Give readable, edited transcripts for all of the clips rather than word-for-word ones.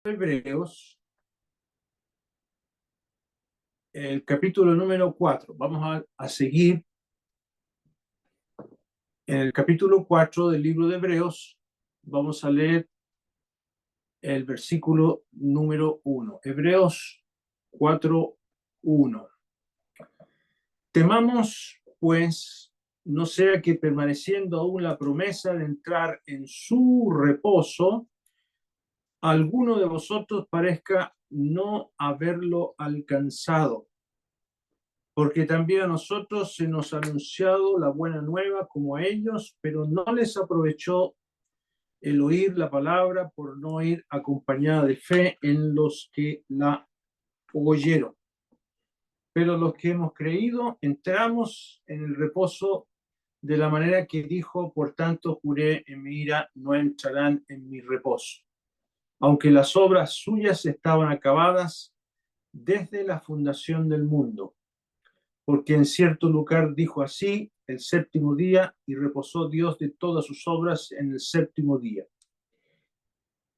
Hebreos, el capítulo número 4. Vamos a seguir en el capítulo 4 del libro de Hebreos. Vamos a leer el versículo número 1. Hebreos 4:1. Temamos, pues, no sea que permaneciendo aún la promesa de entrar en su reposo, alguno de vosotros parezca no haberlo alcanzado. Porque también a nosotros se nos ha anunciado la buena nueva como a ellos, pero no les aprovechó el oír la palabra por no ir acompañada de fe en los que la oyeron. Pero los que hemos creído entramos en el reposo de la manera que dijo: por tanto juré en mi ira, no entrarán en mi reposo. Aunque las obras suyas estaban acabadas desde la fundación del mundo. Porque en cierto lugar dijo así: el séptimo día, y reposó Dios de todas sus obras en el séptimo día.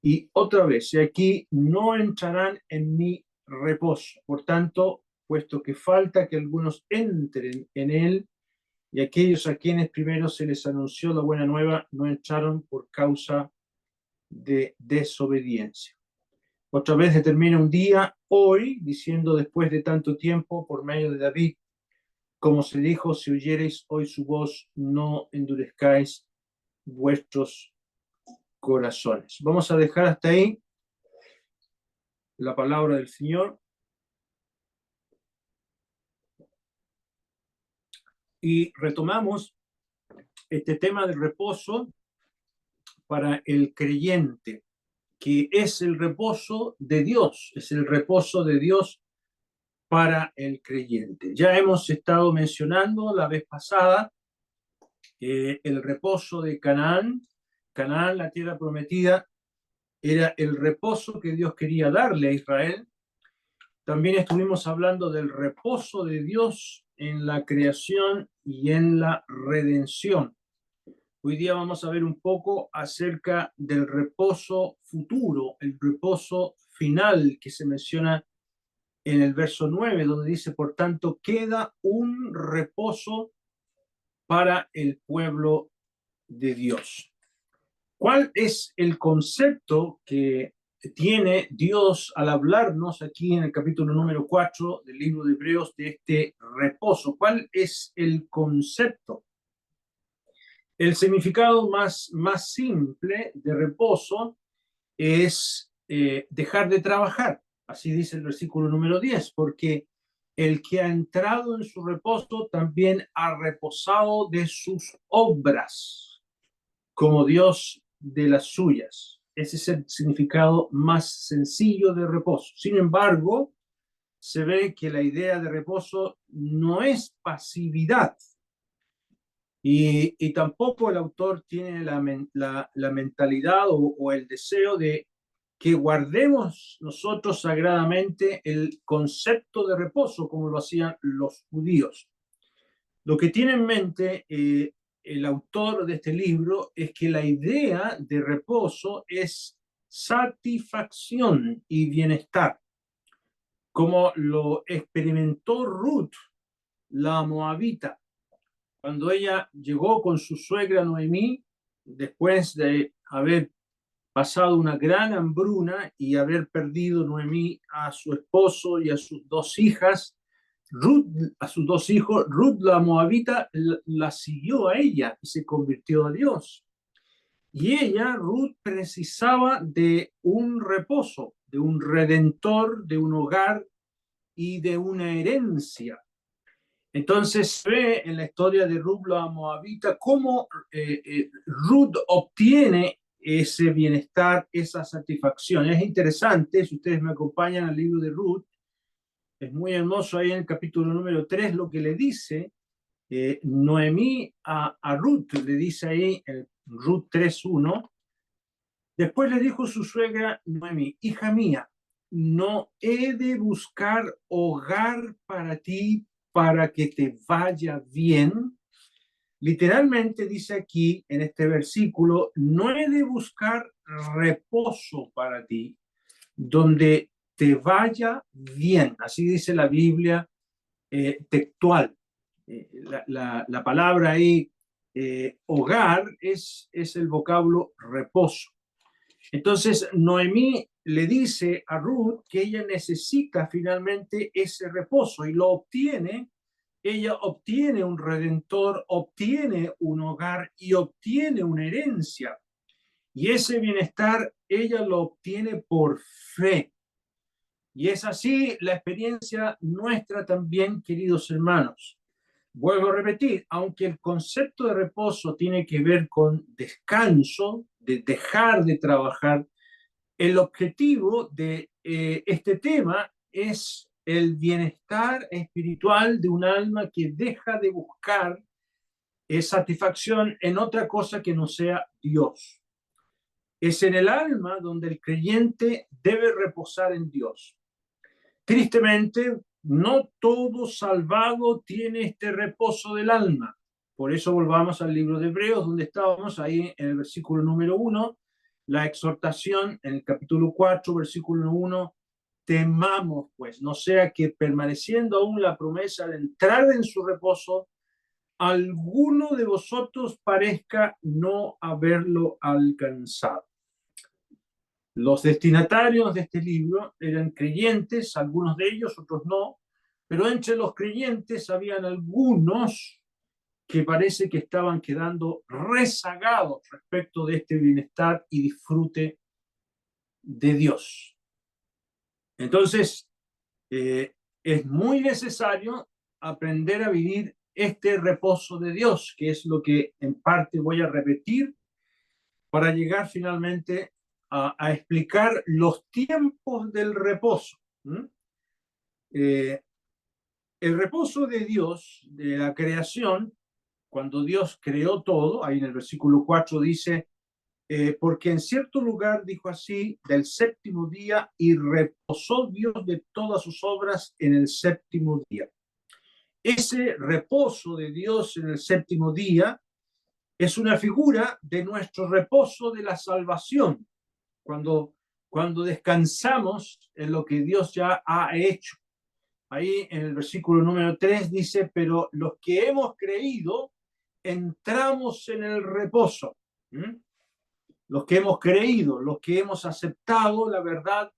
Y otra vez, y aquí no entrarán en mi reposo. Por tanto, puesto que falta que algunos entren en él, y aquellos a quienes primero se les anunció la buena nueva no entraron por causa de desobediencia. Otra vez determina un día, hoy, diciendo: después de tanto tiempo, por medio de David, como se dijo: si oyereis hoy su voz, no endurezcáis vuestros corazones. Vamos a dejar hasta ahí la palabra del Señor y retomamos este tema del reposo para el creyente, que es el reposo de Dios, es el reposo de Dios para el creyente. Ya hemos estado mencionando la vez pasada el reposo de Canaán. Canaán, la tierra prometida, era el reposo que Dios quería darle a Israel. También estuvimos hablando del reposo de Dios en la creación y en la redención. Hoy día vamos a ver un poco acerca del reposo futuro, el reposo final que se menciona en el verso 9, donde dice: por tanto, queda un reposo para el pueblo de Dios. ¿Cuál es el concepto que tiene Dios al hablarnos aquí en el capítulo número 4 del libro de Hebreos de este reposo? ¿Cuál es el concepto? El significado más simple de reposo es dejar de trabajar. Así dice el versículo número 10, porque el que ha entrado en su reposo también ha reposado de sus obras, como Dios de las suyas. Ese es el significado más sencillo de reposo. Sin embargo, se ve que la idea de reposo no es pasividad, y tampoco el autor tiene la mentalidad o el deseo de que guardemos nosotros sagradamente el concepto de reposo como lo hacían los judíos. Lo que tiene en mente el autor de este libro es que la idea de reposo es satisfacción y bienestar, como lo experimentó Ruth, la moabita, cuando ella llegó con su suegra Noemí, después de haber pasado una gran hambruna y haber perdido Noemí a su esposo y a sus dos hijas. Ruth, a sus dos hijos, Ruth la moabita la siguió a ella y se convirtió a Dios. Y ella, Ruth, precisaba de un reposo, de un redentor, de un hogar y de una herencia. Entonces se ve en la historia de Ruth la moabita cómo Ruth obtiene ese bienestar, esa satisfacción. Es interesante, si ustedes me acompañan al libro de Ruth, es muy hermoso ahí en el capítulo número 3 lo que le dice Noemí a Ruth, le dice ahí en Ruth 3:1. Después le dijo su suegra Noemí: hija mía, no he de buscar hogar para ti para que te vaya bien. Literalmente dice aquí en este versículo: no he de buscar reposo para ti, donde te vaya bien. Así dice la Biblia textual. La palabra ahí, hogar, es el vocablo reposo. Entonces, Noemí le dice a Ruth que ella necesita finalmente ese reposo y lo obtiene. Ella obtiene un redentor, obtiene un hogar y obtiene una herencia. Y ese bienestar ella lo obtiene por fe. Y es así la experiencia nuestra también, queridos hermanos. Vuelvo a repetir, aunque el concepto de reposo tiene que ver con descanso, de dejar de trabajar, el objetivo de este tema es el bienestar espiritual de un alma que deja de buscar satisfacción en otra cosa que no sea Dios. Es en el alma donde el creyente debe reposar en Dios. Tristemente, no todo salvado tiene este reposo del alma. Por eso volvamos al libro de Hebreos, donde estábamos ahí en el versículo número 1, la exhortación en el capítulo 4, versículo 1, temamos pues, no sea que permaneciendo aún la promesa de entrar en su reposo, alguno de vosotros parezca no haberlo alcanzado. Los destinatarios de este libro eran creyentes, algunos de ellos, otros no, pero entre los creyentes habían algunos que parece que estaban quedando rezagados respecto de este bienestar y disfrute de Dios. Entonces, es muy necesario aprender a vivir este reposo de Dios, que es lo que en parte voy a repetir para llegar finalmente a explicar los tiempos del reposo. El reposo de Dios, de la creación, cuando Dios creó todo, ahí en el versículo 4 dice, porque en cierto lugar dijo así, del séptimo día, y reposó Dios de todas sus obras en el séptimo día. Ese reposo de Dios en el séptimo día es una figura de nuestro reposo de la salvación, cuando descansamos en lo que Dios ya ha hecho. Ahí en el versículo número 3 dice, pero los que hemos creído, entramos en el reposo. Los que hemos creído, los que hemos aceptado la verdad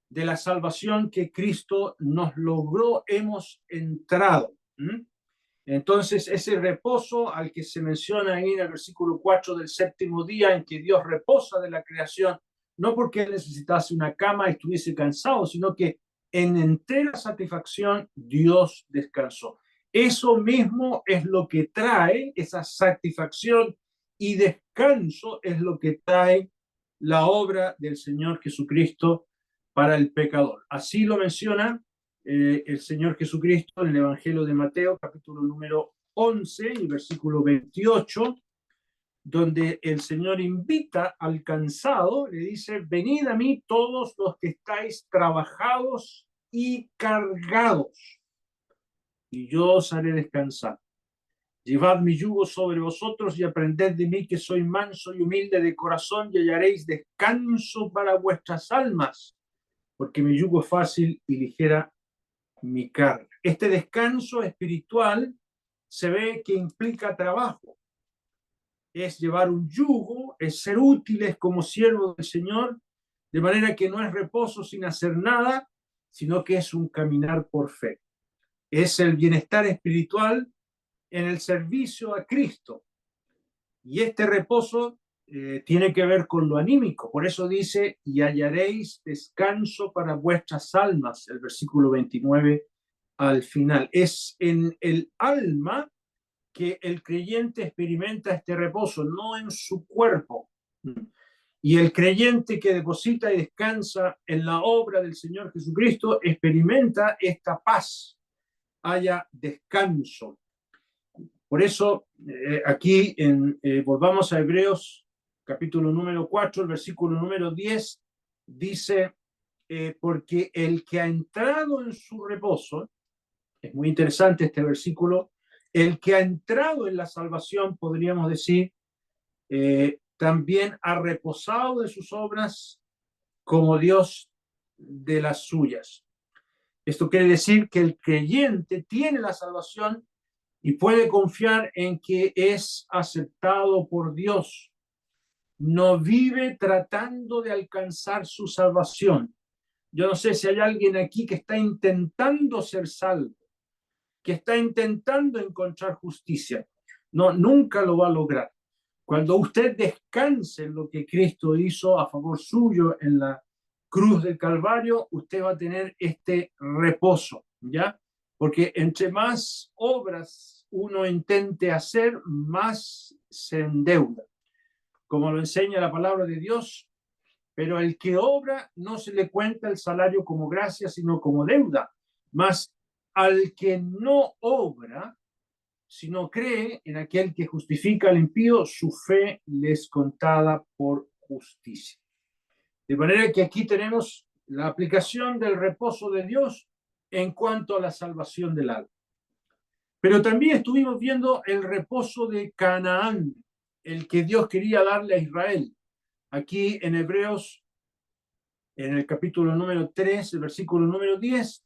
de la salvación que Cristo nos logró, hemos entrado. Entonces, ese reposo al que se menciona ahí en el versículo 4 del séptimo día, en que Dios reposa de la creación, no porque él necesitase una cama y estuviese cansado, sino que en entera satisfacción Dios descansó. Eso mismo es lo que trae, esa satisfacción y descanso es lo que trae la obra del Señor Jesucristo para el pecador. Así lo menciona el Señor Jesucristo en el Evangelio de Mateo, capítulo número 11, y versículo 28, donde el Señor invita al cansado, le dice, venid a mí todos los que estáis trabajados y cargados, y yo os haré descansar. Llevad mi yugo sobre vosotros y aprended de mí que soy manso y humilde de corazón y hallaréis descanso para vuestras almas, porque mi yugo es fácil y ligera mi carga. Este descanso espiritual se ve que implica trabajo. Es llevar un yugo, es ser útiles como siervos del Señor, de manera que no es reposo sin hacer nada, sino que es un caminar por fe. Es el bienestar espiritual en el servicio a Cristo. Y este reposo tiene que ver con lo anímico. Por eso dice, y hallaréis descanso para vuestras almas, el versículo 29 al final. Es en el alma que el creyente experimenta este reposo, no en su cuerpo. Y el creyente que deposita y descansa en la obra del Señor Jesucristo experimenta esta paz, haya descanso. Por eso, aquí volvamos a Hebreos, capítulo número 4, el versículo número 10, dice, porque el que ha entrado en su reposo, es muy interesante este versículo, el que ha entrado en la salvación, podríamos decir, también ha reposado de sus obras como Dios de las suyas. Esto quiere decir que el creyente tiene la salvación y puede confiar en que es aceptado por Dios. No vive tratando de alcanzar su salvación. Yo no sé si hay alguien aquí que está intentando ser salvo, que está intentando encontrar justicia. No, nunca lo va a lograr. Cuando usted descanse en lo que Cristo hizo a favor suyo en la cruz del Calvario, usted va a tener este reposo, ¿ya? Porque entre más obras uno intente hacer, más se endeuda. Como lo enseña la palabra de Dios, pero el que obra no se le cuenta el salario como gracia, sino como deuda. Mas al que no obra, sino cree en aquel que justifica al impío, su fe le es contada por justicia. De manera que aquí tenemos la aplicación del reposo de Dios en cuanto a la salvación del alma. Pero también estuvimos viendo el reposo de Canaán, el que Dios quería darle a Israel. Aquí en Hebreos, en el capítulo número 3, el versículo número 10,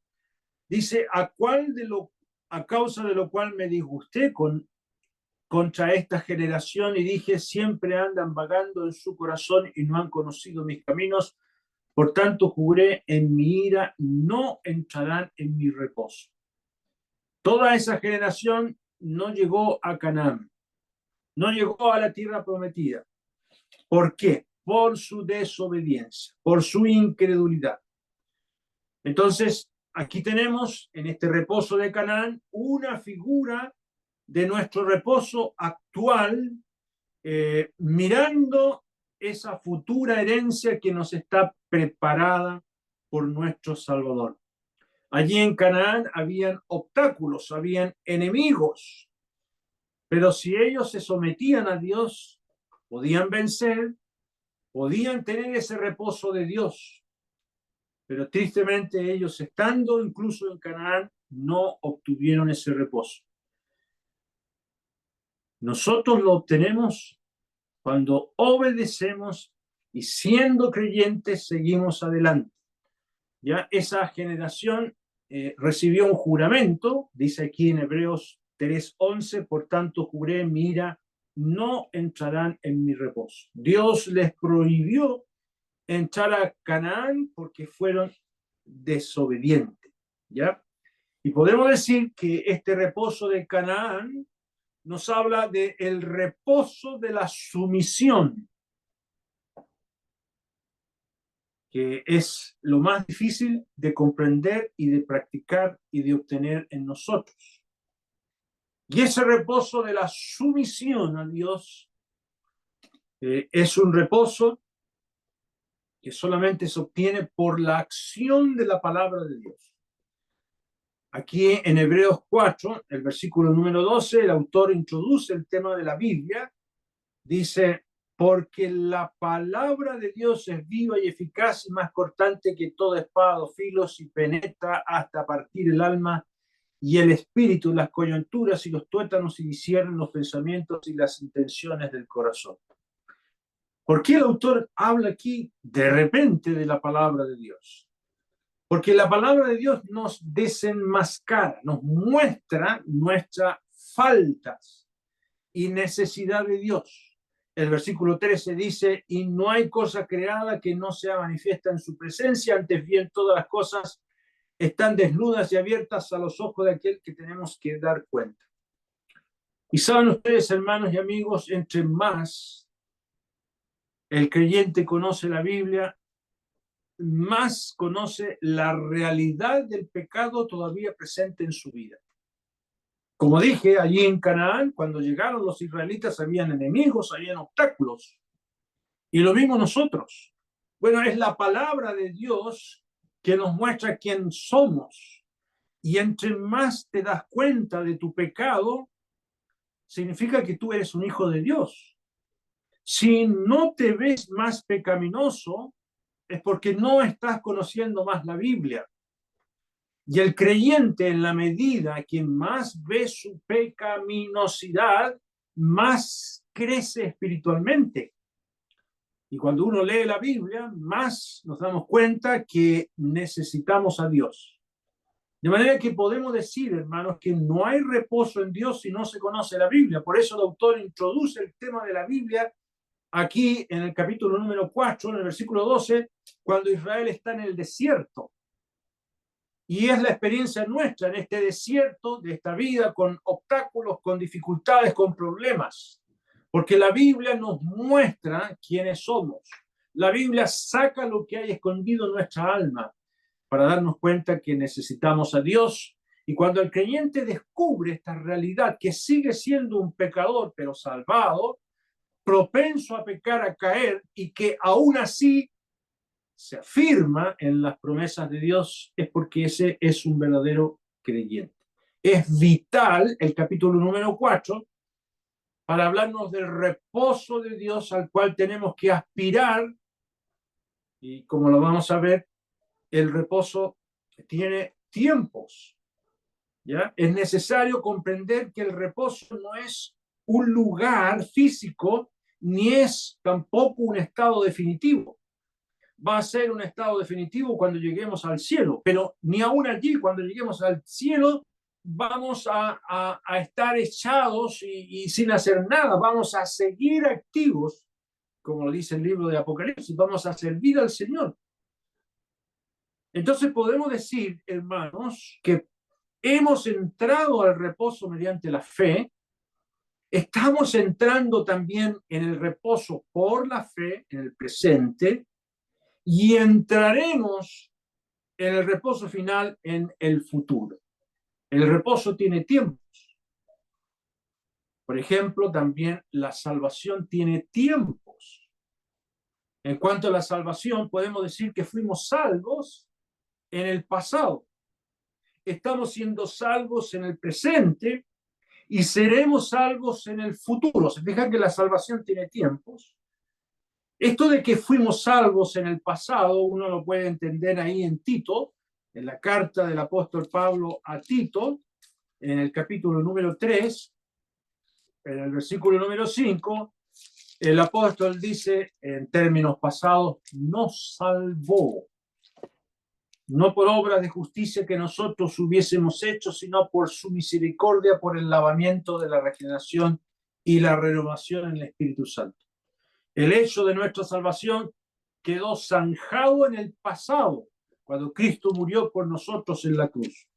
dice, a causa de lo cual me disgusté contra esta generación y dije, siempre andan vagando en su corazón y no han conocido mis caminos. Por tanto, juré en mi ira, no entrarán en mi reposo. Toda esa generación no llegó a Canaán, no llegó a la tierra prometida. ¿Por qué? Por su desobediencia, por su incredulidad. Entonces, aquí tenemos en este reposo de Canaán una figura de nuestro reposo actual, mirando esa futura herencia que nos está preparada por nuestro Salvador. Allí en Canaán habían obstáculos, habían enemigos, pero si ellos se sometían a Dios, podían vencer, podían tener ese reposo de Dios. Pero tristemente ellos, estando incluso en Canaán, no obtuvieron ese reposo. Nosotros lo obtenemos cuando obedecemos y siendo creyentes seguimos adelante. Ya esa generación recibió un juramento, dice aquí en Hebreos 3:11, por tanto juré en mi ira, no entrarán en mi reposo. Dios les prohibió entrar a Canaán porque fueron desobedientes, ¿ya? Y podemos decir que este reposo de Canaán nos habla del reposo de la sumisión, que es lo más difícil de comprender y de practicar y de obtener en nosotros. Y ese reposo de la sumisión a Dios es un reposo que solamente se obtiene por la acción de la palabra de Dios. Aquí en Hebreos 4, el versículo número 12, el autor introduce el tema de la Biblia. Dice, porque la palabra de Dios es viva y eficaz y más cortante que toda espada o filos y penetra hasta partir el alma y el espíritu, las coyunturas y los tuétanos y discierne los pensamientos y las intenciones del corazón. ¿Por qué el autor habla aquí de repente de la palabra de Dios? Porque la palabra de Dios nos desenmascara, nos muestra nuestras faltas y necesidad de Dios. El versículo 13 dice, y no hay cosa creada que no sea manifiesta en su presencia, antes bien todas las cosas están desnudas y abiertas a los ojos de aquel que tenemos que dar cuenta. Y saben ustedes, hermanos y amigos, entre más el creyente conoce la Biblia, más conoce la realidad del pecado todavía presente en su vida. Como dije, allí en Canaán, cuando llegaron los israelitas, habían enemigos, habían obstáculos. Y lo mismo nosotros. Bueno, es la palabra de Dios que nos muestra quién somos. Y entre más te das cuenta de tu pecado, significa que tú eres un hijo de Dios. Si no te ves más pecaminoso, es porque no estás conociendo más la Biblia. Y el creyente, en la medida que más ve su pecaminosidad, más crece espiritualmente. Y cuando uno lee la Biblia, más nos damos cuenta que necesitamos a Dios. De manera que podemos decir, hermanos, que no hay reposo en Dios si no se conoce la Biblia. Por eso el autor introduce el tema de la Biblia aquí en el capítulo número 4, en el versículo 12, cuando Israel está en el desierto. Y es la experiencia nuestra en este desierto, de esta vida, con obstáculos, con dificultades, con problemas. Porque la Biblia nos muestra quiénes somos. La Biblia saca lo que hay escondido en nuestra alma para darnos cuenta que necesitamos a Dios. Y cuando el creyente descubre esta realidad, que sigue siendo un pecador, pero salvado, propenso a pecar, a caer, y que aún así se afirma en las promesas de Dios, es porque ese es un verdadero creyente. Es vital el capítulo número 4 para hablarnos del reposo de Dios al cual tenemos que aspirar, y como lo vamos a ver, el reposo tiene tiempos, ¿ya? Es necesario comprender que el reposo no es un lugar físico, ni es tampoco un estado definitivo. Va a ser un estado definitivo cuando lleguemos al cielo, pero ni aún allí, cuando lleguemos al cielo, vamos a estar echados y sin hacer nada, vamos a seguir activos, como lo dice el libro de Apocalipsis, vamos a servir al Señor. Entonces podemos decir, hermanos, que hemos entrado al reposo mediante la fe, estamos entrando también en el reposo por la fe en el presente, y entraremos en el reposo final en el futuro. El reposo tiene tiempos. Por ejemplo, también la salvación tiene tiempos. En cuanto a la salvación, podemos decir que fuimos salvos en el pasado. Estamos siendo salvos en el presente y seremos salvos en el futuro. Se fijan que la salvación tiene tiempos. Esto de que fuimos salvos en el pasado, uno lo puede entender ahí en Tito, en la carta del apóstol Pablo a Tito, en el capítulo número 3, en el versículo número 5, el apóstol dice en términos pasados, nos salvó, no por obras de justicia que nosotros hubiésemos hecho, sino por su misericordia, por el lavamiento de la regeneración y la renovación en el Espíritu Santo. El hecho de nuestra salvación quedó zanjado en el pasado, cuando Cristo murió por nosotros en la cruz.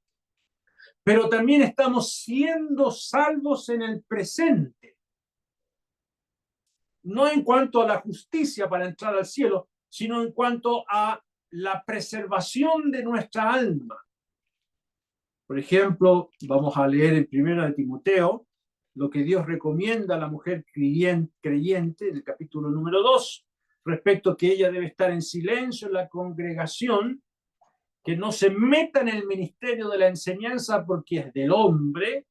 Pero también estamos siendo salvos en el presente. No en cuanto a la justicia para entrar al cielo, sino en cuanto a la preservación de nuestra alma. Por ejemplo, vamos a leer en 1 de Timoteo lo que Dios recomienda a la mujer creyente en el capítulo número 2, respecto a que ella debe estar en silencio en la congregación, que no se meta en el ministerio de la enseñanza porque es del hombre,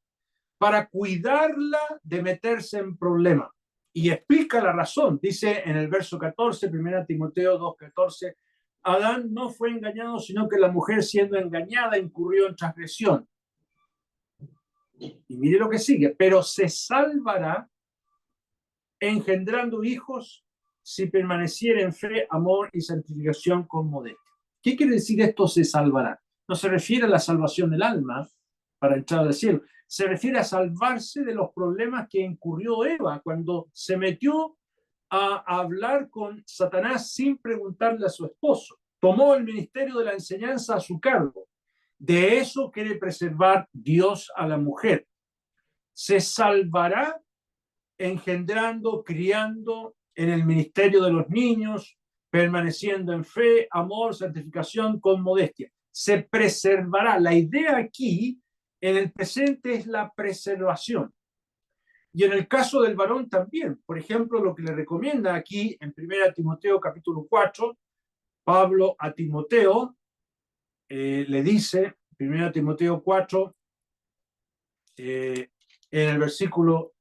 para cuidarla de meterse en problemas. Y explica la razón. Dice en el verso 14, 1 Timoteo 2:14, Adán no fue engañado, sino que la mujer, siendo engañada, incurrió en transgresión. Y mire lo que sigue, pero se salvará engendrando hijos si permaneciera en fe, amor y santificación con modestia. ¿Qué quiere decir esto se salvará? No se refiere a la salvación del alma para entrar al cielo, se refiere a salvarse de los problemas que incurrió Eva cuando se metió a hablar con Satanás sin preguntarle a su esposo. Tomó el ministerio de la enseñanza a su cargo. De eso quiere preservar Dios a la mujer. Se salvará engendrando, criando en el ministerio de los niños, permaneciendo en fe, amor, santificación con modestia. Se preservará. La idea aquí, en el presente, es la preservación. Y en el caso del varón también. Por ejemplo, lo que le recomienda aquí en 1 Timoteo capítulo 4, Pablo a Timoteo le dice, 1 Timoteo 4, en el versículo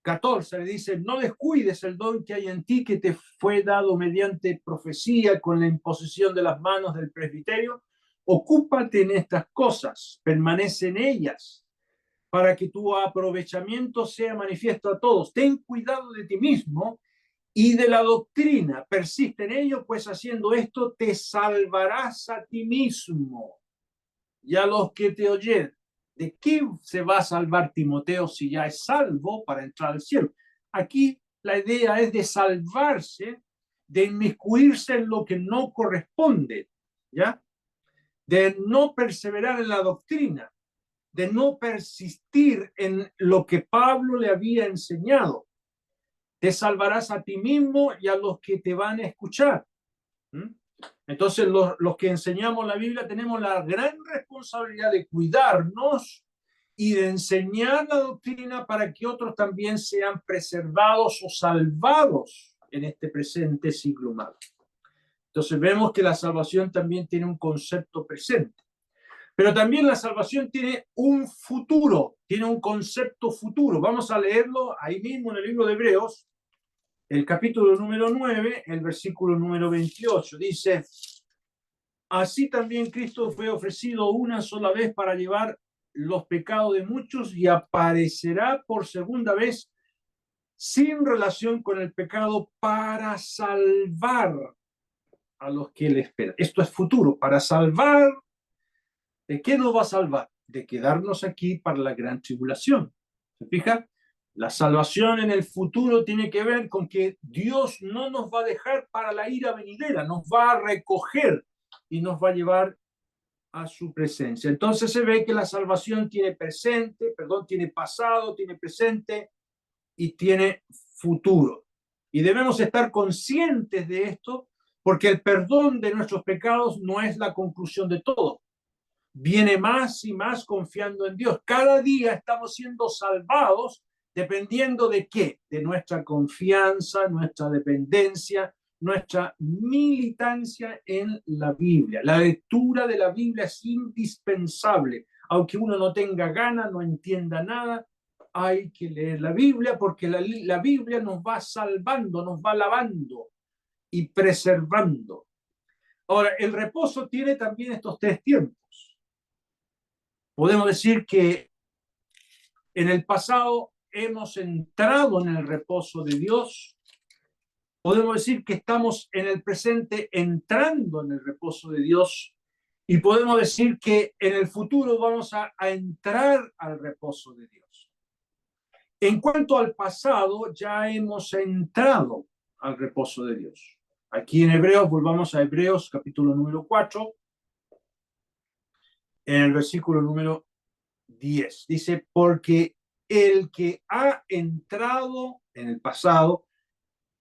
14, le dice, no descuides el don que hay en ti, que te fue dado mediante profecía con la imposición de las manos del presbiterio. Ocúpate en estas cosas, permanece en ellas, para que tu aprovechamiento sea manifiesto a todos. Ten cuidado de ti mismo y de la doctrina. Persiste en ello, pues haciendo esto te salvarás a ti mismo y a los que te oyen. ¿De qué se va a salvar Timoteo si ya es salvo para entrar al cielo? Aquí la idea es de salvarse, de inmiscuirse en lo que no corresponde, ¿ya? De no perseverar en la doctrina, de no persistir en lo que Pablo le había enseñado. Te salvarás a ti mismo y a los que te van a escuchar. Entonces, los que enseñamos la Biblia tenemos la gran responsabilidad de cuidarnos y de enseñar la doctrina para que otros también sean preservados o salvados en este presente siglo malo. Entonces, vemos que la salvación también tiene un concepto presente. Pero también la salvación tiene un futuro, tiene un concepto futuro. Vamos a leerlo ahí mismo en el libro de Hebreos, el capítulo número 9, el versículo número 28. Dice: así también Cristo fue ofrecido una sola vez para llevar los pecados de muchos y aparecerá por segunda vez sin relación con el pecado para salvar a los que le esperan. Esto es futuro, para salvar. ¿De qué nos va a salvar? De quedarnos aquí para la gran tribulación. ¿Se fija? La salvación en el futuro tiene que ver con que Dios no nos va a dejar para la ira venidera, nos va a recoger y nos va a llevar a su presencia. Entonces se ve que la salvación tiene tiene pasado, tiene presente y tiene futuro. Y debemos estar conscientes de esto porque el perdón de nuestros pecados no es la conclusión de todo. Viene más y más confiando en Dios. Cada día estamos siendo salvados dependiendo de qué, de nuestra confianza, nuestra dependencia, nuestra militancia en la Biblia. La lectura de la Biblia es indispensable. Aunque uno no tenga ganas, no entienda nada, hay que leer la Biblia porque la Biblia nos va salvando, nos va lavando y preservando. Ahora, el reposo tiene también estos tres tiempos. Podemos decir que en el pasado hemos entrado en el reposo de Dios. Podemos decir que estamos en el presente entrando en el reposo de Dios. Y podemos decir que en el futuro vamos a entrar al reposo de Dios. En cuanto al pasado, ya hemos entrado al reposo de Dios. Aquí en Hebreos, volvamos a Hebreos capítulo número 4, en el versículo número 10. Dice: porque el que ha entrado en el pasado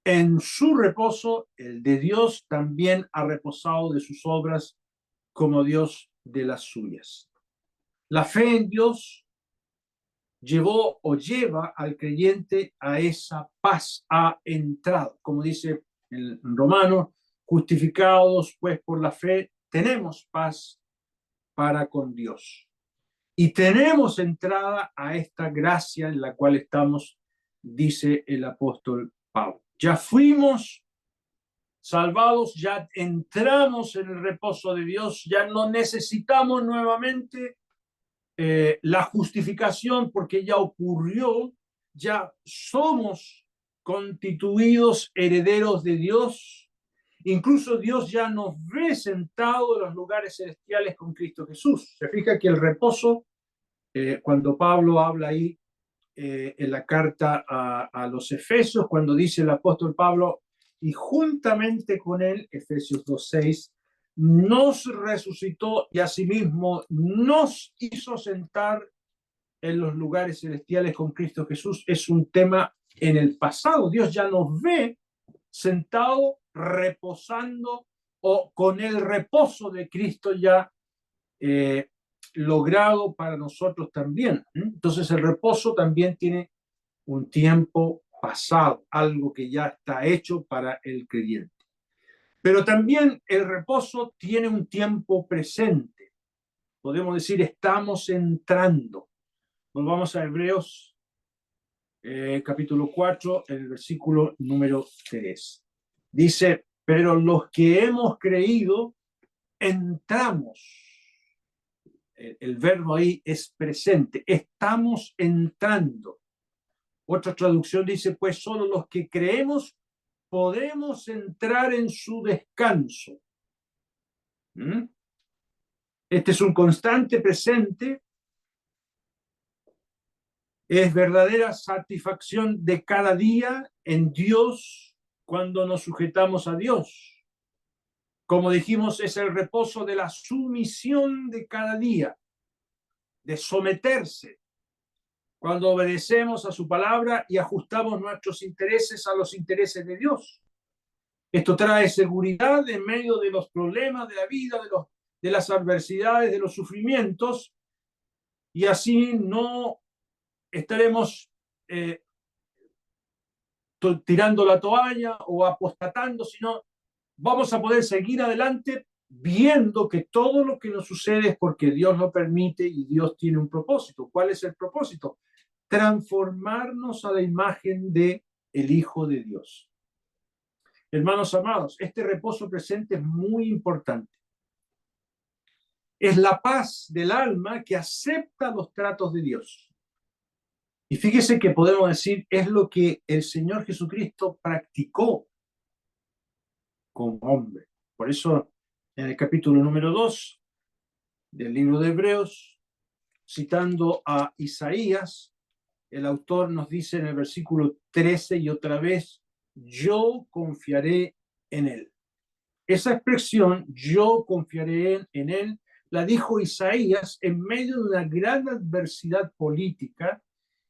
en su reposo, el de Dios también ha reposado de sus obras como Dios de las suyas. La fe en Dios llevó o lleva al creyente a esa paz, ha entrado, como dice el romano, justificados pues por la fe, tenemos paz para con Dios. Y tenemos entrada a esta gracia en la cual estamos, dice el apóstol Pablo. Ya fuimos salvados, ya entramos en el reposo de Dios, ya no necesitamos nuevamente la justificación porque ya ocurrió, ya somos constituidos herederos de Dios. Incluso Dios ya nos ve sentados en los lugares celestiales con Cristo Jesús. Se fija que el reposo, cuando Pablo habla ahí en la carta a los Efesios, cuando dice el apóstol Pablo, y juntamente con él, Efesios 2:6, nos resucitó y asimismo nos hizo sentar en los lugares celestiales con Cristo Jesús, es un tema en el pasado. Dios ya nos ve sentado, reposando o con el reposo de Cristo ya logrado para nosotros también. Entonces el reposo también tiene un tiempo pasado, algo que ya está hecho para el creyente. Pero también el reposo tiene un tiempo presente. Podemos decir, estamos entrando. Volvamos a Hebreos capítulo 4, el versículo número 3. Dice: pero los que hemos creído, entramos. El verbo ahí es presente, estamos entrando. Otra traducción dice: pues solo los que creemos podemos entrar en su descanso. Este es un constante presente, es verdadera satisfacción de cada día en Dios cuando nos sujetamos a Dios. Como dijimos, es el reposo de la sumisión de cada día, de someterse, cuando obedecemos a su palabra y ajustamos nuestros intereses a los intereses de Dios. Esto trae seguridad en medio de los problemas de la vida, de las adversidades, de los sufrimientos, y así no estaremos tirando la toalla o apostatando, sino vamos a poder seguir adelante viendo que todo lo que nos sucede es porque Dios lo permite y Dios tiene un propósito. ¿Cuál es el propósito? Transformarnos a la imagen de el Hijo de Dios. Hermanos amados, este reposo presente es muy importante. Es la paz del alma que acepta los tratos de Dios. Y fíjese que podemos decir, es lo que el Señor Jesucristo practicó como hombre. Por eso, en el capítulo número 2 del libro de Hebreos, citando a Isaías, el autor nos dice en el versículo 13 y otra vez, yo confiaré en él. Esa expresión, yo confiaré en él, la dijo Isaías en medio de una gran adversidad política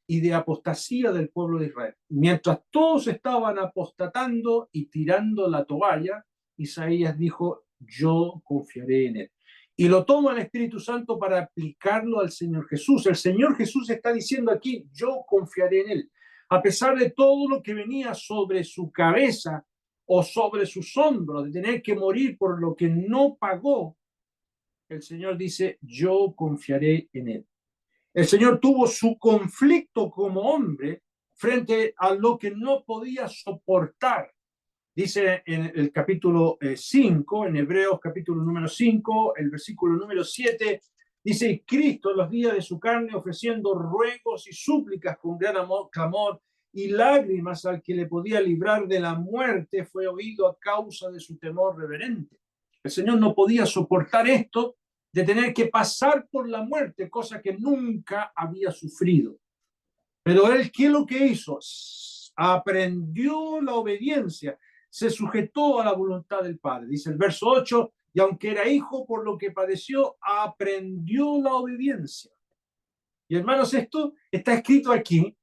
y de apostasía del pueblo de Israel. Mientras todos estaban apostatando y tirando la toalla, Isaías dijo, yo confiaré en él. Y lo toma el Espíritu Santo para aplicarlo al Señor Jesús. El Señor Jesús está diciendo aquí, yo confiaré en él. A pesar de todo lo que venía sobre su cabeza o sobre sus hombros, de tener que morir por lo que no pagó, el Señor dice, yo confiaré en él. El Señor tuvo su conflicto como hombre frente a lo que no podía soportar. Dice en el capítulo 5, en Hebreos capítulo número 5, el versículo número 7, dice, Cristo en los días de su carne ofreciendo ruegos y súplicas con gran amor, clamor y lágrimas al que le podía librar de la muerte, fue oído a causa de su temor reverente. El Señor no podía soportar esto de tener que pasar por la muerte, cosa que nunca había sufrido. Pero él, ¿qué es lo que hizo? Aprendió la obediencia, se sujetó a la voluntad del Padre. Dice el verso 8, y aunque era hijo, por lo que padeció, aprendió la obediencia. Y hermanos, esto está escrito aquí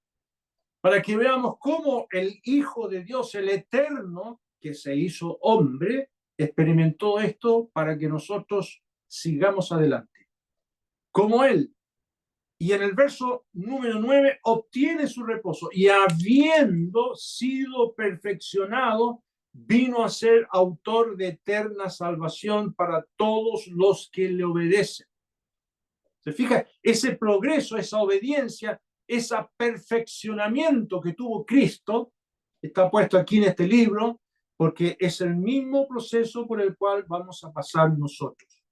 para que veamos cómo el Hijo de Dios, el Eterno, que se hizo hombre, experimentó esto para que nosotros sigamos adelante. Como él. Y en el verso número 9 obtiene su reposo y habiendo sido perfeccionado, vino a ser autor de eterna salvación para todos los que le obedecen. ¿Se fija? Ese progreso, esa obediencia, ese perfeccionamiento que tuvo Cristo, está puesto aquí en este libro, porque es el mismo proceso por el cual vamos a pasar nosotros.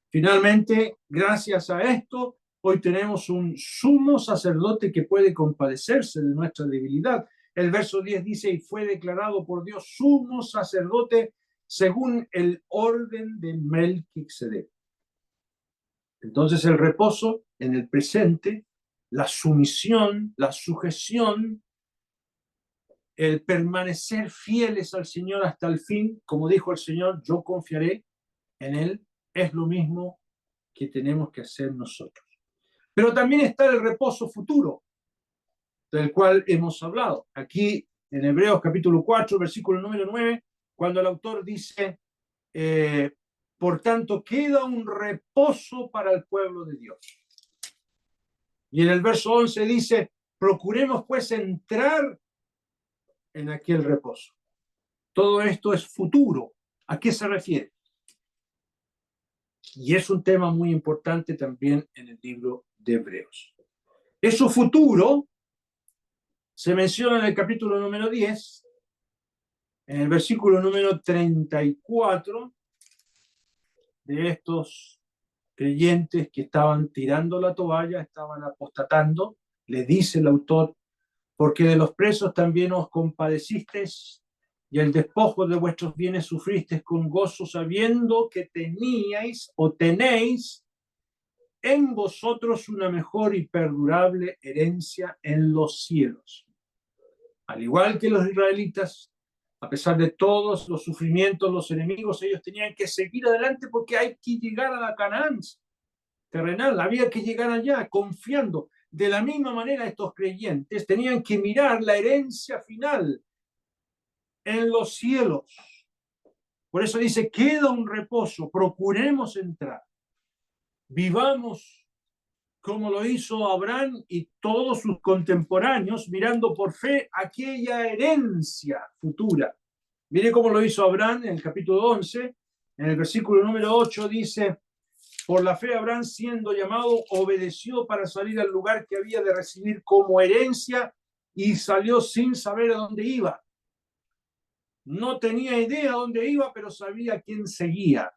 Finalmente, gracias a esto, hoy tenemos un sumo sacerdote que puede compadecerse de nuestra debilidad. El verso 10 dice, y fue declarado por Dios sumo sacerdote según el orden de Melquisedec. Entonces el reposo en el presente, la sumisión, la sujeción, el permanecer fieles al Señor hasta el fin, como dijo el Señor, yo confiaré en Él, es lo mismo que tenemos que hacer nosotros. Pero también está el reposo futuro, del cual hemos hablado. Aquí en Hebreos capítulo 4, versículo número 9, cuando el autor dice, por tanto, queda un reposo para el pueblo de Dios. Y en el verso 11 dice, procuremos pues entrar en aquel reposo. Todo esto es futuro. ¿A qué se refiere? Y es un tema muy importante también en el libro de Hebreos. Eso futuro se menciona en el capítulo número 10, en el versículo número 34, de estos creyentes que estaban tirando la toalla, estaban apostatando, le dice el autor, porque de los presos también os compadecisteis, y el despojo de vuestros bienes sufristeis con gozo, sabiendo que teníais o tenéis en vosotros una mejor y perdurable herencia en los cielos. Al igual que los israelitas, a pesar de todos los sufrimientos, los enemigos, ellos tenían que seguir adelante porque hay que llegar a la Canaán terrenal, había que llegar allá confiando. De la misma manera, estos creyentes tenían que mirar la herencia final en los cielos. Por eso dice, queda un reposo, procuremos entrar, vivamos como lo hizo Abraham y todos sus contemporáneos, mirando por fe aquella herencia futura. Mire cómo lo hizo Abraham en el capítulo 11, en el versículo número 8 dice, por la fe Abraham, siendo llamado, obedeció para salir al lugar que había de recibir como herencia y salió sin saber a dónde iba. No tenía idea a dónde iba, pero sabía a quién seguía.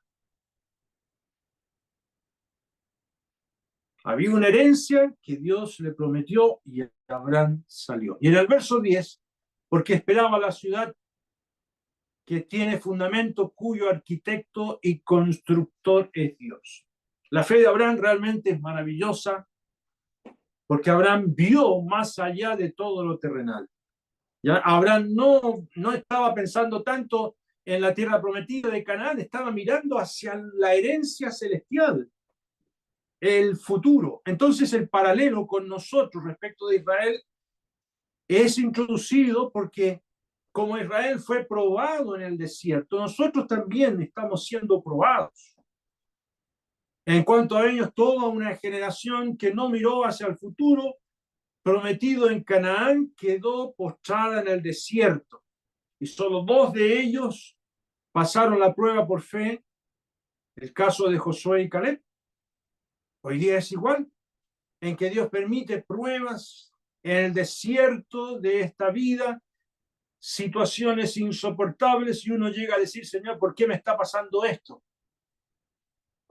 Había una herencia que Dios le prometió y Abraham salió. Y en el verso 10, porque esperaba la ciudad que tiene fundamento, cuyo arquitecto y constructor es Dios. La fe de Abraham realmente es maravillosa, porque Abraham vio más allá de todo lo terrenal. ¿Ya? Abraham no estaba pensando tanto en la tierra prometida de Canaán, estaba mirando hacia la herencia celestial, el futuro. Entonces el paralelo con nosotros respecto de Israel es introducido porque como Israel fue probado en el desierto, nosotros también estamos siendo probados. En cuanto a ellos, toda una generación que no miró hacia el futuro prometido en Canaán quedó postrada en el desierto. Y solo 2 de ellos pasaron la prueba por fe, el caso de Josué y Caleb. Hoy día es igual, en que Dios permite pruebas en el desierto de esta vida, situaciones insoportables, y uno llega a decir, Señor, ¿por qué me está pasando esto?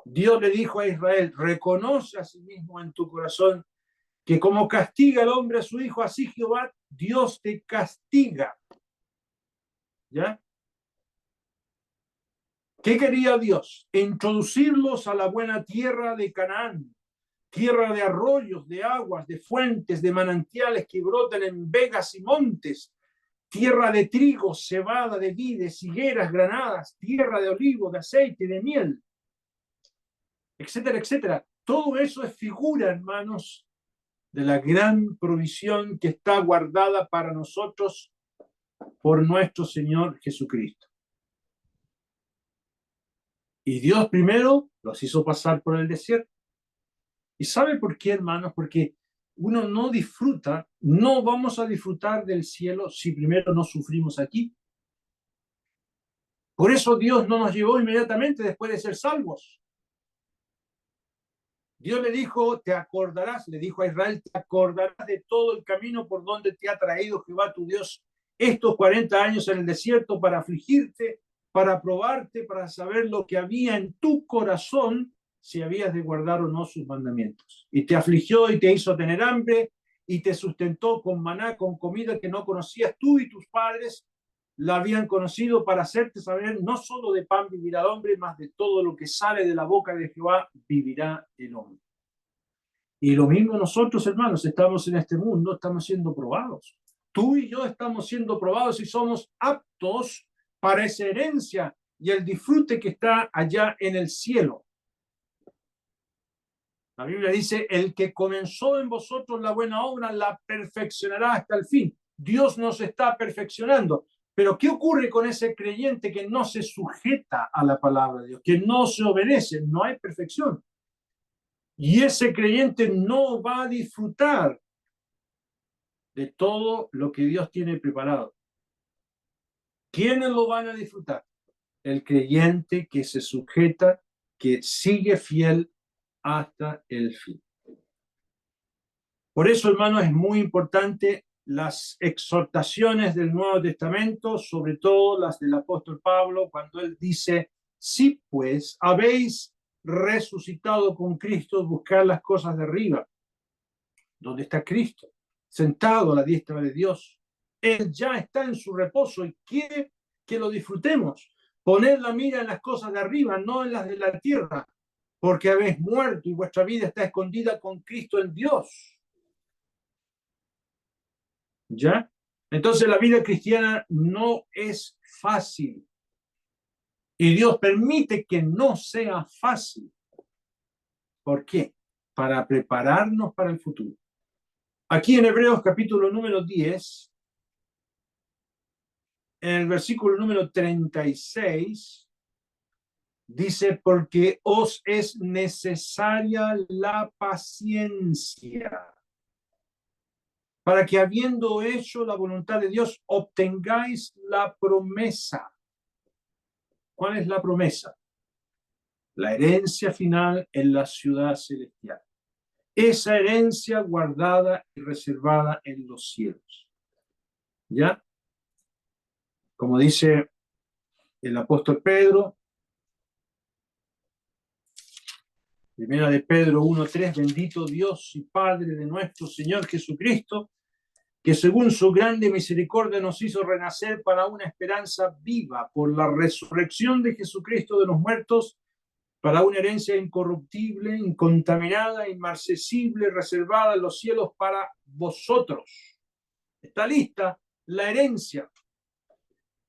Dios le dijo a Israel, reconoce a sí mismo en tu corazón que como castiga el hombre a su hijo, así Jehová, Dios te castiga. ¿Ya? ¿Qué quería Dios? Introducirlos a la buena tierra de Canaán, tierra de arroyos, de aguas, de fuentes, de manantiales que brotan en vegas y montes, tierra de trigo, cebada, de vides, higueras, granadas, tierra de olivo, de aceite, de miel, etcétera, etcétera. Todo eso es figura, hermanos, de la gran provisión que está guardada para nosotros por nuestro Señor Jesucristo. Y Dios primero los hizo pasar por el desierto. ¿Y sabe por qué, hermanos? Porque uno no disfruta, no vamos a disfrutar del cielo si primero no sufrimos aquí. Por eso Dios no nos llevó inmediatamente después de ser salvos. Dios le dijo, te acordarás, le dijo a Israel, te acordarás de todo el camino por donde te ha traído Jehová tu Dios estos 40 años en el desierto para afligirte, para probarte, para saber lo que había en tu corazón, si habías de guardar o no sus mandamientos. Y te afligió y te hizo tener hambre y te sustentó con maná, con comida que no conocías tú y tus padres la habían conocido, para hacerte saber, no solo de pan vivirá el hombre, mas de todo lo que sale de la boca de Jehová vivirá el hombre. Y lo mismo nosotros, hermanos, estamos en este mundo, estamos siendo probados. Tú y yo estamos siendo probados y somos aptos para esa herencia y el disfrute que está allá en el cielo. La Biblia dice, el que comenzó en vosotros la buena obra la perfeccionará hasta el fin. Dios nos está perfeccionando. Pero ¿qué ocurre con ese creyente que no se sujeta a la palabra de Dios, que no se obedece? No hay perfección. Y ese creyente no va a disfrutar de todo lo que Dios tiene preparado. ¿Quiénes lo van a disfrutar? El creyente que se sujeta, que sigue fiel hasta el fin. Por eso, hermanos, es muy importante las exhortaciones del Nuevo Testamento, sobre todo las del apóstol Pablo, cuando él dice, sí, pues, habéis resucitado con Cristo, buscar las cosas de arriba, donde está Cristo, sentado a la diestra de Dios. Él ya está en su reposo y quiere que lo disfrutemos. Poner la mira en las cosas de arriba, no en las de la tierra, porque habéis muerto y vuestra vida está escondida con Cristo en Dios. ¿Ya? Entonces la vida cristiana no es fácil. Y Dios permite que no sea fácil. ¿Por qué? Para prepararnos para el futuro. Aquí en Hebreos capítulo número 10, en el versículo número 36, dice, porque os es necesaria la paciencia, para que habiendo hecho la voluntad de Dios, obtengáis la promesa. ¿Cuál es la promesa? La herencia final en la ciudad celestial. Esa herencia guardada y reservada en los cielos. ¿Ya? Como dice el apóstol Pedro, primera de Pedro 1:3, bendito Dios y Padre de nuestro Señor Jesucristo, que según su grande misericordia nos hizo renacer para una esperanza viva por la resurrección de Jesucristo de los muertos, para una herencia incorruptible, incontaminada, inmarcesible, reservada en los cielos para vosotros. Está lista la herencia,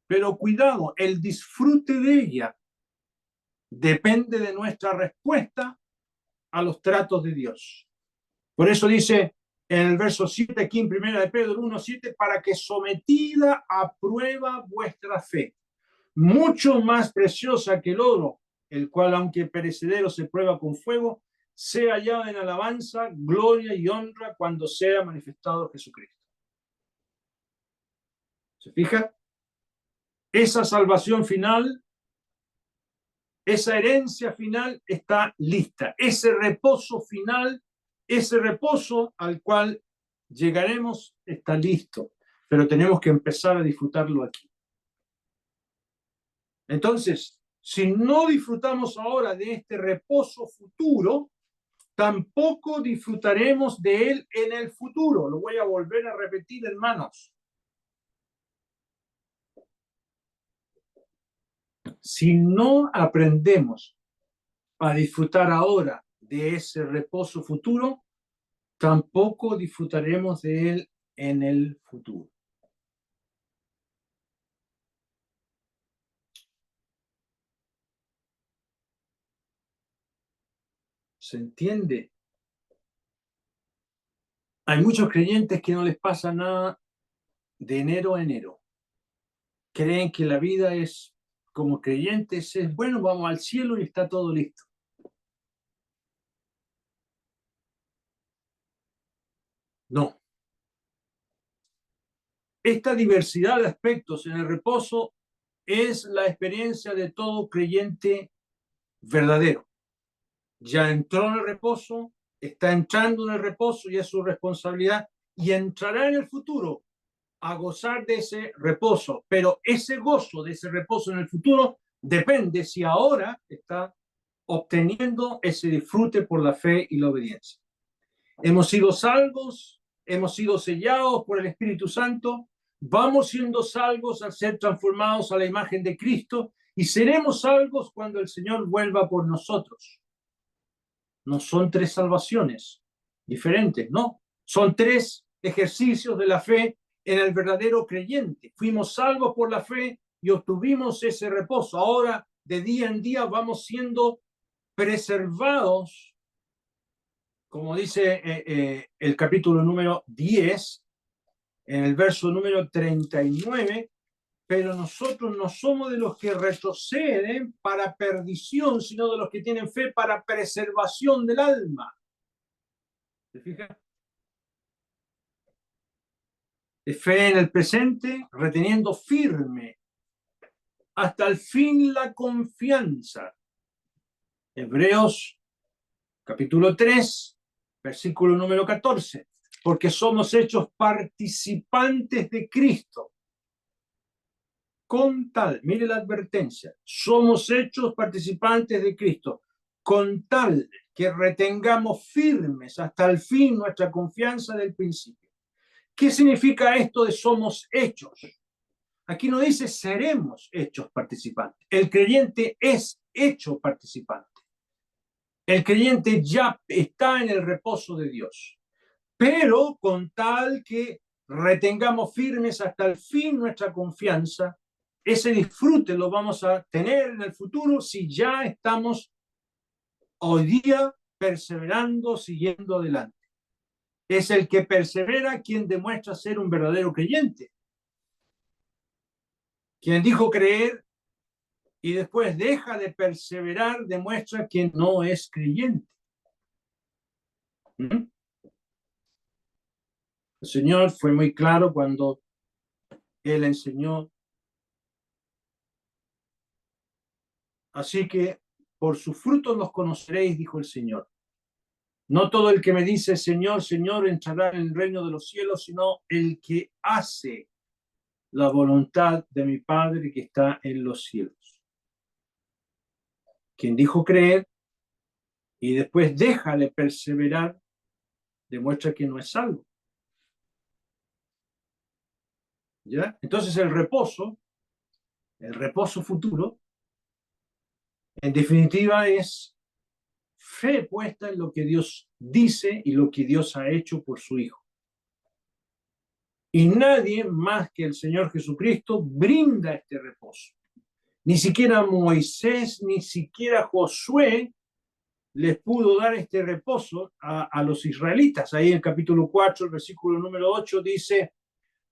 pero cuidado, el disfrute de ella depende de nuestra respuesta a los tratos de Dios. Por eso dice en el verso 7, aquí en primera de Pedro 1:7, para que sometida a prueba vuestra fe, mucho más preciosa que el oro, el cual aunque perecedero se prueba con fuego, sea hallada en alabanza, gloria y honra cuando sea manifestado Jesucristo. ¿Se fija? Esa salvación final, esa herencia final está lista. Ese reposo final, ese reposo al cual llegaremos está listo, pero tenemos que empezar a disfrutarlo aquí. Entonces, si no disfrutamos ahora de este reposo futuro, tampoco disfrutaremos de él en el futuro. Lo voy a volver a repetir, hermanos. Si no aprendemos a disfrutar ahora de ese reposo futuro, tampoco disfrutaremos de él en el futuro. ¿Se entiende? Hay muchos creyentes que no les pasa nada de enero a enero. Creen que la vida es como creyentes, es bueno, vamos al cielo y está todo listo. No. Esta diversidad de aspectos en el reposo es la experiencia de todo creyente verdadero. Ya entró en el reposo, está entrando en el reposo y es su responsabilidad y entrará en el futuro a gozar de ese reposo. Pero ese gozo de ese reposo en el futuro depende si ahora está obteniendo ese disfrute por la fe y la obediencia. Hemos sido salvos, hemos sido sellados por el Espíritu Santo, vamos siendo salvos al ser transformados a la imagen de Cristo y seremos salvos cuando el Señor vuelva por nosotros. No son tres salvaciones diferentes, no. Son tres ejercicios de la fe en el verdadero creyente. Fuimos salvos por la fe y obtuvimos ese reposo. Ahora, de día en día, vamos siendo preservados, como dice el capítulo número 10, en el verso número 39, pero nosotros no somos de los que retroceden para perdición, sino de los que tienen fe para preservación del alma. ¿Se fija? Es fe en el presente, reteniendo firme hasta el fin la confianza. Hebreos capítulo 3, versículo número 14. Porque somos hechos participantes de Cristo. Con tal, mire la advertencia, somos hechos participantes de Cristo, con tal que retengamos firmes hasta el fin nuestra confianza del principio. ¿Qué significa esto de somos hechos? Aquí no dice seremos hechos participantes. El creyente es hecho participante. El creyente ya está en el reposo de Dios, pero con tal que retengamos firmes hasta el fin nuestra confianza, ese disfrute lo vamos a tener en el futuro si ya estamos hoy día perseverando, siguiendo adelante. Es el que persevera quien demuestra ser un verdadero creyente. Quien dijo creer y después deja de perseverar demuestra que no es creyente. ¿Mm? El Señor fue muy claro cuando Él enseñó. Así que por sus frutos los conoceréis, dijo el Señor. No todo el que me dice Señor, Señor entrará en el reino de los cielos, sino el que hace la voluntad de mi Padre que está en los cielos. Quien dijo creer y después deja de perseverar, demuestra que no es salvo. ¿Ya? Entonces el reposo futuro, en definitiva es fe puesta en lo que Dios dice y lo que Dios ha hecho por su Hijo. Y nadie más que el Señor Jesucristo brinda este reposo. Ni siquiera Moisés, ni siquiera Josué les pudo dar este reposo a los israelitas. Ahí en el capítulo 4, el versículo número 8 dice,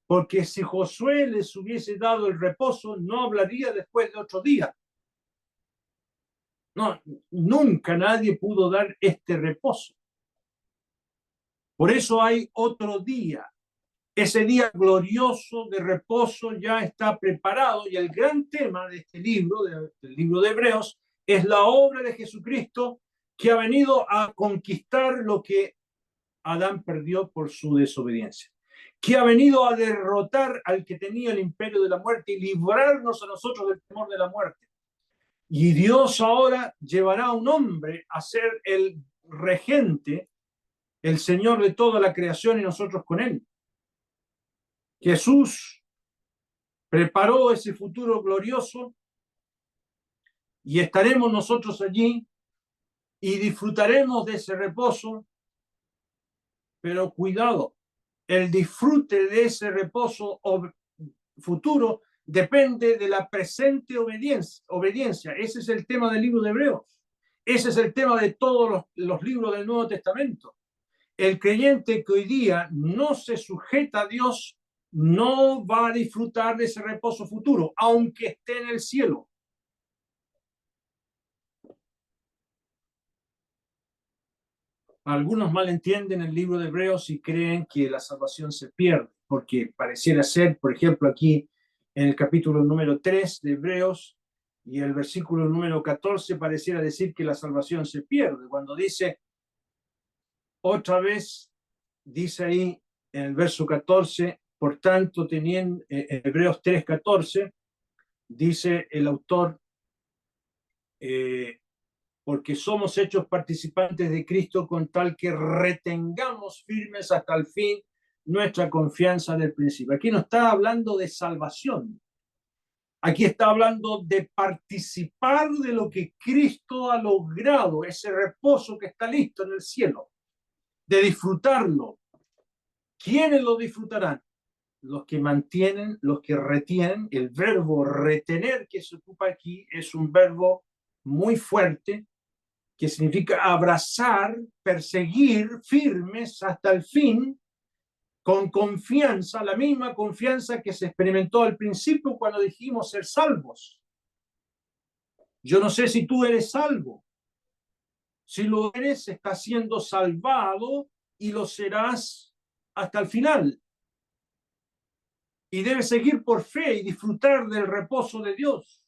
porque si Josué les hubiese dado el reposo, no hablaría después de 8 días. No, nunca nadie pudo dar este reposo. Por eso hay otro día. Ese día glorioso de reposo ya está preparado y el gran tema de este libro, del libro de Hebreos, es la obra de Jesucristo que ha venido a conquistar lo que Adán perdió por su desobediencia, que ha venido a derrotar al que tenía el imperio de la muerte y librarnos a nosotros del temor de la muerte. Y Dios ahora llevará a un hombre a ser el regente, el Señor de toda la creación y nosotros con él. Jesús preparó ese futuro glorioso y estaremos nosotros allí y disfrutaremos de ese reposo, pero cuidado, el disfrute de ese reposo futuro depende de la presente obediencia. Ese es el tema del libro de Hebreos. Ese es el tema de todos los libros del Nuevo Testamento. El creyente que hoy día no se sujeta a Dios no va a disfrutar de ese reposo futuro, aunque esté en el cielo. Algunos malentienden el libro de Hebreos y creen que la salvación se pierde, porque pareciera ser, por ejemplo, aquí en el capítulo número 3 de Hebreos y el versículo número 14 pareciera decir que la salvación se pierde. Cuando dice, otra vez, dice ahí en el verso 14, por tanto, teniendo Hebreos 3:14, dice el autor, porque somos hechos participantes de Cristo con tal que retengamos firmes hasta el fin nuestra confianza del principio. Aquí no está hablando de salvación. Aquí está hablando de participar de lo que Cristo ha logrado, ese reposo que está listo en el cielo, de disfrutarlo. ¿Quiénes lo disfrutarán? Los que mantienen, los que retienen. El verbo retener que se ocupa aquí es un verbo muy fuerte, que significa abrazar, perseguir firmes hasta el fin, con confianza, la misma confianza que se experimentó al principio cuando dijimos ser salvos. Yo no sé si tú eres salvo. Si lo eres, estás siendo salvado y lo serás hasta el final. Y debes seguir por fe y disfrutar del reposo de Dios.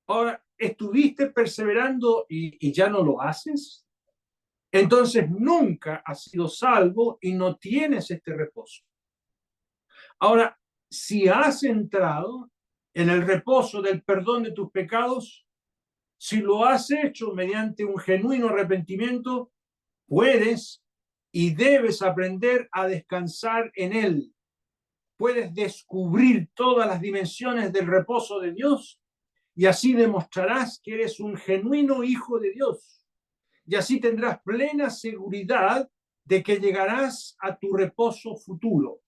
Ahora, ¿estuviste perseverando y ya no lo haces? Entonces nunca has sido salvo y no tienes este reposo. Ahora, si has entrado en el reposo del perdón de tus pecados, si lo has hecho mediante un genuino arrepentimiento, puedes y debes aprender a descansar en él. puedes descubrir todas las dimensiones del reposo de Dios y así demostrarás que eres un genuino hijo de Dios. Y así tendrás plena seguridad de que llegarás a tu reposo futuro.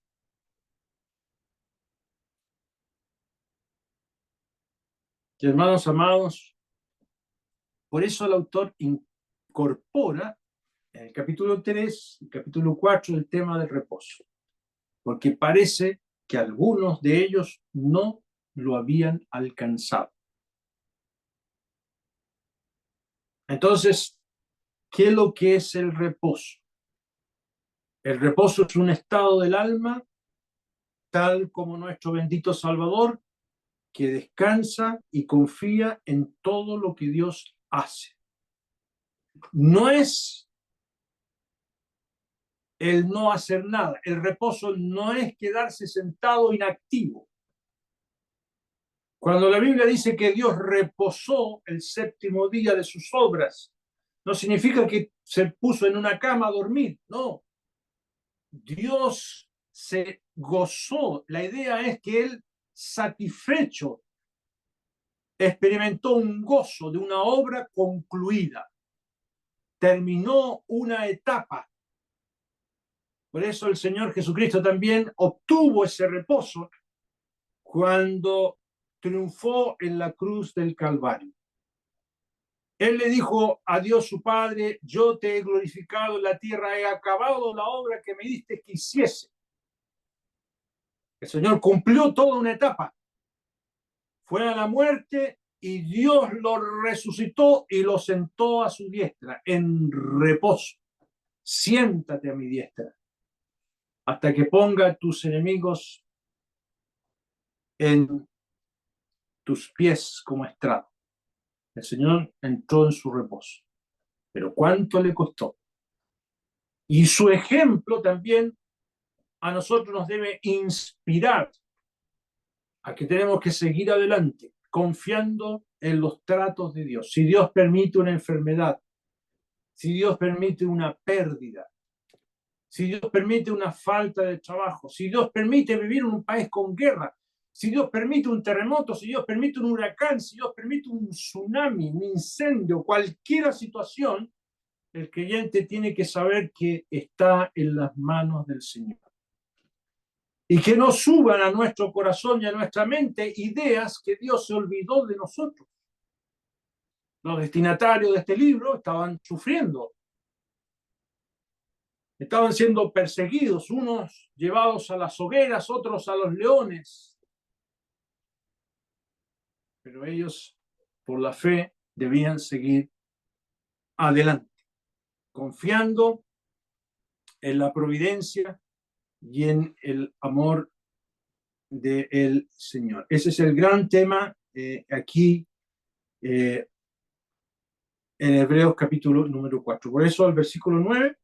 Y hermanos amados, por eso el autor incorpora en el capítulo 3 y capítulo 4 el tema del reposo, porque parece que algunos de ellos no lo habían alcanzado. Entonces, ¿qué es lo que es el reposo? El reposo es un estado del alma, tal como nuestro bendito Salvador, que descansa y confía en todo lo que Dios hace. No es el no hacer nada. El reposo no es quedarse sentado inactivo. Cuando la Biblia dice que Dios reposó el séptimo día de sus obras, no significa que se puso en una cama a dormir, no. Dios se gozó. La idea es que Él, satisfecho, experimentó un gozo de una obra concluida. Terminó una etapa. Por eso el Señor Jesucristo también obtuvo ese reposo cuando triunfó en la cruz del Calvario. Él le dijo a Dios su Padre: yo te he glorificado en la tierra, he acabado la obra que me diste que hiciese. El Señor cumplió toda una etapa. Fue a la muerte y Dios lo resucitó y lo sentó a su diestra en reposo. Siéntate a mi diestra hasta que ponga a tus enemigos en tus pies como estrado. El Señor entró en su reposo. Pero ¿cuánto le costó? Y su ejemplo también a nosotros nos debe inspirar a que tenemos que seguir adelante, confiando en los tratos de Dios. Si Dios permite una enfermedad, si Dios permite una pérdida, si Dios permite una falta de trabajo, si Dios permite vivir en un país con guerra, si Dios permite un terremoto, si Dios permite un huracán, si Dios permite un tsunami, un incendio, cualquier situación, el creyente tiene que saber que está en las manos del Señor. Y que no suban a nuestro corazón y a nuestra mente ideas que Dios se olvidó de nosotros. Los destinatarios de este libro estaban sufriendo. Estaban siendo perseguidos, unos llevados a las hogueras, otros a los leones. Pero ellos, por la fe, debían seguir adelante, confiando en la providencia y en el amor del Señor. Ese es el gran tema aquí en Hebreos capítulo número 4. Por eso el versículo 9,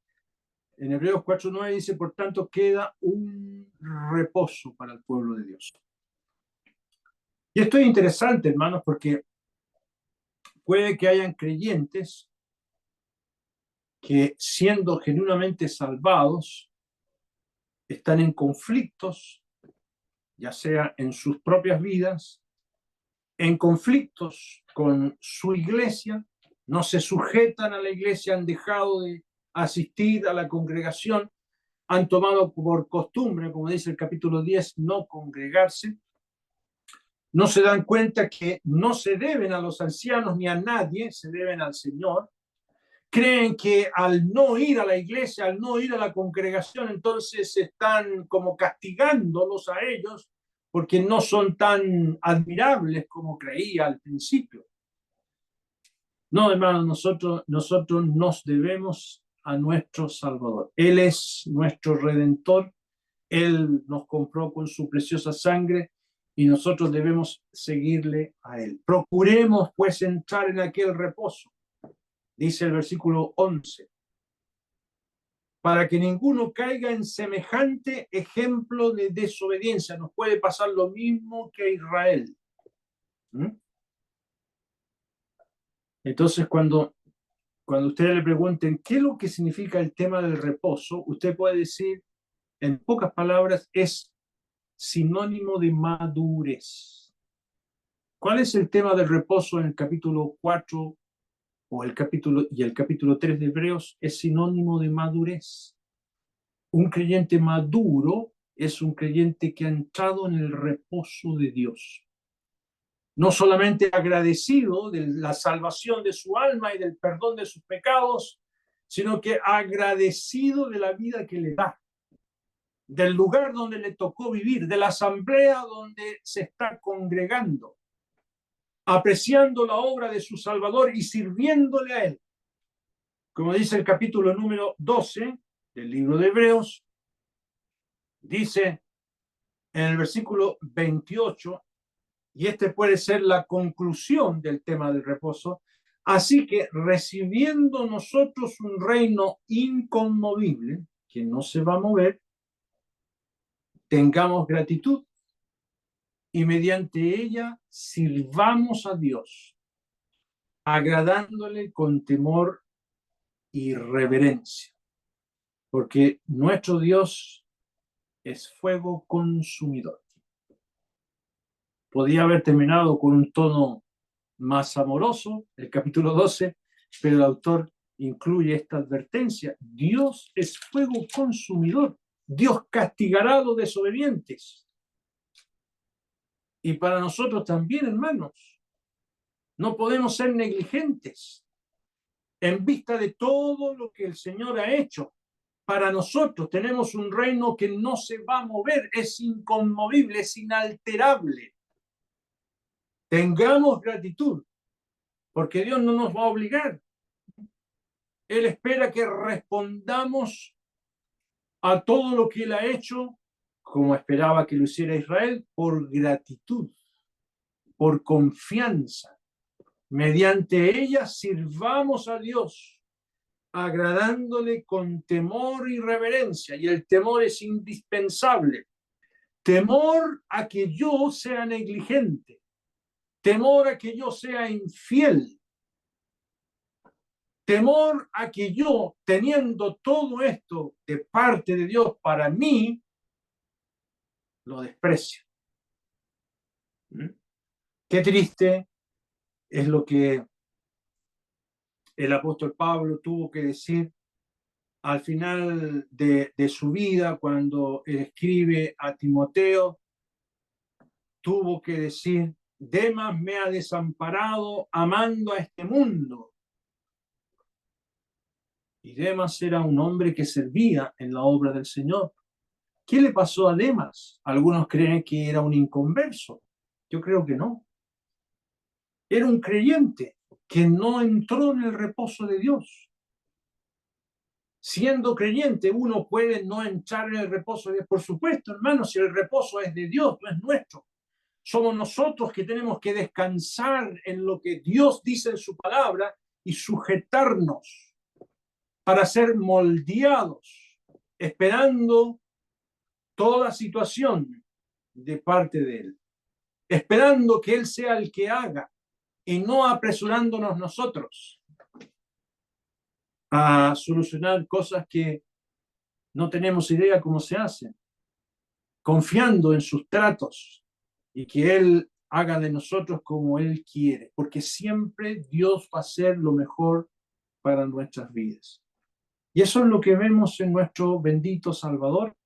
en Hebreos 4:9 dice: por tanto queda un reposo para el pueblo de Dios. Y esto es interesante, hermanos, porque puede que hayan creyentes que, siendo genuinamente salvados, están en conflictos, ya sea en sus propias vidas, en conflictos con su iglesia, no se sujetan a la iglesia, han dejado de asistir a la congregación, han tomado por costumbre, como dice el capítulo 10, no congregarse, no se dan cuenta que no se deben a los ancianos ni a nadie, se deben al Señor. Creen que al no ir a la iglesia, al no ir a la congregación, entonces están como castigándolos a ellos porque no son tan admirables como creía al principio. No, hermanos, nosotros nos debemos a nuestro Salvador. Él es nuestro Redentor. Él nos compró con su preciosa sangre y nosotros debemos seguirle a Él. Procuremos, pues, entrar en aquel reposo, dice el versículo 11, para que ninguno caiga en semejante ejemplo de desobediencia. Nos puede pasar lo mismo que a Israel. Entonces, cuando ustedes le pregunten qué es lo que significa el tema del reposo, usted puede decir, en pocas palabras, es sinónimo de madurez. ¿Cuál es el tema del reposo en el capítulo 4 o el capítulo 3 de Hebreos? Es sinónimo de madurez. Un creyente maduro es un creyente que ha entrado en el reposo de Dios. No solamente agradecido de la salvación de su alma y del perdón de sus pecados, sino que agradecido de la vida que le da, del lugar donde le tocó vivir, de la asamblea donde se está congregando, apreciando la obra de su Salvador y sirviéndole a Él. Como dice el capítulo número 12 del libro de Hebreos, dice en el versículo 28, y este puede ser la conclusión del tema del reposo: así que recibiendo nosotros un reino inconmovible, que no se va a mover, tengamos gratitud y mediante ella sirvamos a Dios, agradándole con temor y reverencia, porque nuestro Dios es fuego consumidor. Podía haber terminado con un tono más amoroso, el capítulo 12, pero el autor incluye esta advertencia: Dios es fuego consumidor, Dios castigará a los desobedientes. Y para nosotros también, hermanos, no podemos ser negligentes en vista de todo lo que el Señor ha hecho. Para nosotros tenemos un reino que no se va a mover, es inconmovible, es inalterable. Tengamos gratitud, porque Dios no nos va a obligar. Él espera que respondamos a todo lo que Él ha hecho, como esperaba que lo hiciera Israel, por gratitud, por confianza. Mediante ella sirvamos a Dios, agradándole con temor y reverencia. Y el temor es indispensable. Temor a que yo sea negligente, temor a que yo sea infiel, temor a que yo, teniendo todo esto de parte de Dios para mí, lo desprecio. Qué triste es lo que el apóstol Pablo tuvo que decir al final de su vida, cuando él escribe a Timoteo. Tuvo que decir: Demas me ha desamparado amando a este mundo. Y Demas era un hombre que servía en la obra del Señor. ¿Qué le pasó a Demas? Algunos creen que era un inconverso. Yo creo que no. Era un creyente que no entró en el reposo de Dios. Siendo creyente, uno puede no entrar en el reposo de Dios. Por supuesto, hermano, si el reposo es de Dios, no es nuestro. Somos nosotros que tenemos que descansar en lo que Dios dice en su palabra y sujetarnos para ser moldeados, esperando toda situación de parte de Él, esperando que Él sea el que haga y no apresurándonos nosotros a solucionar cosas que no tenemos idea cómo se hacen, confiando en sus tratos y que Él haga de nosotros como Él quiere, porque siempre Dios va a hacer lo mejor para nuestras vidas. Y eso es lo que vemos en nuestro bendito Salvador.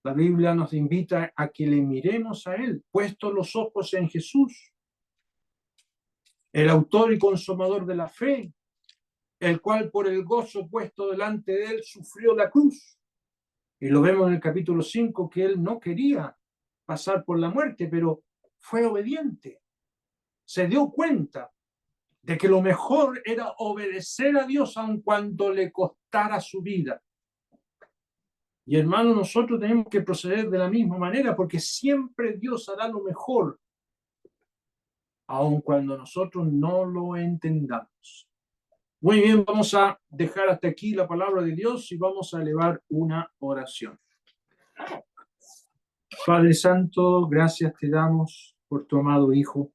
La Biblia nos invita a que le miremos a Él, puestos los ojos en Jesús, el autor y consumador de la fe, el cual por el gozo puesto delante de Él sufrió la cruz. Y lo vemos en el capítulo 5, que Él no quería pasar por la muerte, pero fue obediente. Se dio cuenta de que lo mejor era obedecer a Dios aun cuando le costara su vida. Y hermanos, nosotros tenemos que proceder de la misma manera, porque siempre Dios hará lo mejor, aun cuando nosotros no lo entendamos. Muy bien, vamos a dejar hasta aquí la palabra de Dios y vamos a elevar una oración. Padre Santo, gracias te damos por tu amado Hijo.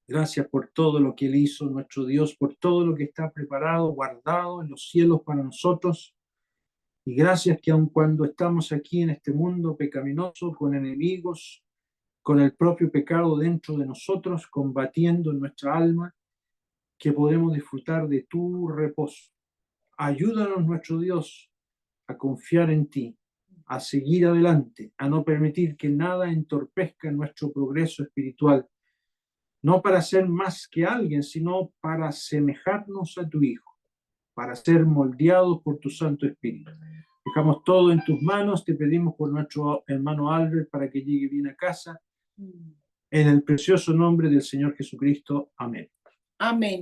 Gracias por todo lo que Él hizo, nuestro Dios, por todo lo que está preparado, guardado en los cielos para nosotros. Y gracias que aun cuando estamos aquí en este mundo pecaminoso, con enemigos, con el propio pecado dentro de nosotros, combatiendo en nuestra alma, que podemos disfrutar de tu reposo. Ayúdanos, nuestro Dios, a confiar en ti, a seguir adelante, a no permitir que nada entorpezca nuestro progreso espiritual, no para ser más que alguien, sino para asemejarnos a tu Hijo, para ser moldeados por tu Santo Espíritu. Dejamos todo en tus manos, te pedimos por nuestro hermano Albert para que llegue bien a casa, en el precioso nombre del Señor Jesucristo. Amén. Amén.